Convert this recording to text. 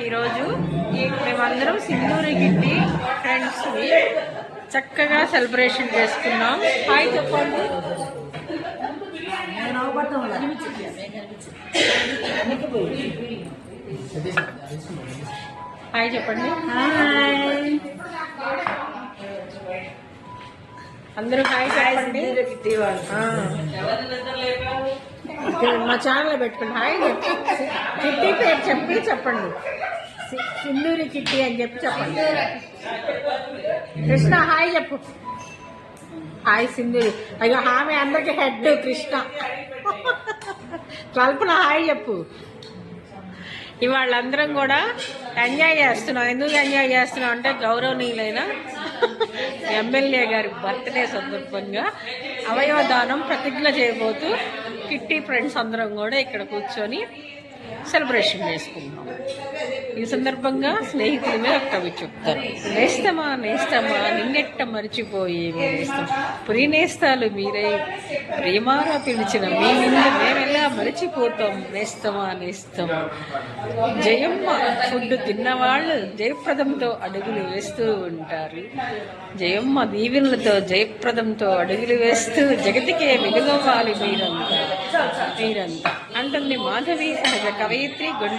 ఈరోజు మేమందరం సింధూరి గిట్టి ఫ్రెండ్స్ చక్కగా సెలబ్రేషన్ చేసుకున్నాం. హాయ్ చెప్పండి. హాయ్ చెప్పండి. అందరూ హాయ్ చెప్పండి. మా ఛానల్ పెట్టుకోండి. హాయ్ కిట్టి పేరు చెప్పండి. సింధూరి కిట్టి అని చెప్పండి. కృష్ణ హాయ్ చెప్పు. హాయ్ సింధూరి. అయ్యో ఆమె అందరికి హెడ్ కృష్ణ. కల్పన హాయ్ చెప్పు. ఇవాళ అందరం కూడా ఎంజాయ్ చేస్తున్నాం. ఎందుకు ఎంజాయ్ చేస్తున్నాం అంటే గౌరవనీయులైన ఎమ్మెల్యే గారి బర్త్డే సందర్భంగా అవయవ దానం ప్రతిజ్ఞ చేయబోతూ కిట్టి ఫ్రెండ్స్ అందరం కూడా ఇక్కడ కూర్చొని సెలబ్రేషన్ చేసుకుంటాం. ఈ సందర్భంగా స్నేహితుల మీద ఒక కవి చెప్తారు. నేస్తమా నేస్తమా నిన్నెట్ట మరిచిపోయి నేస్తం ప్రియనేస్తాలు మీరై ప్రేమారా పిలిచిన మీ ముందు మేమెలా మరిచిపోతాం. నేస్తమా నేస్తమా. జయమ్మ ఫుడ్ తిన్నవాళ్ళు జయప్రదంతో అడుగులు వేస్తూ ఉంటారు. జయమ్మ దీవెనలతో జయప్రదంతో అడుగులు వేస్తూ జగతికే వెలుగవ్వాలి మీరంతా అంటుంది మాధవి సహజ కవయిత్రి గుండె.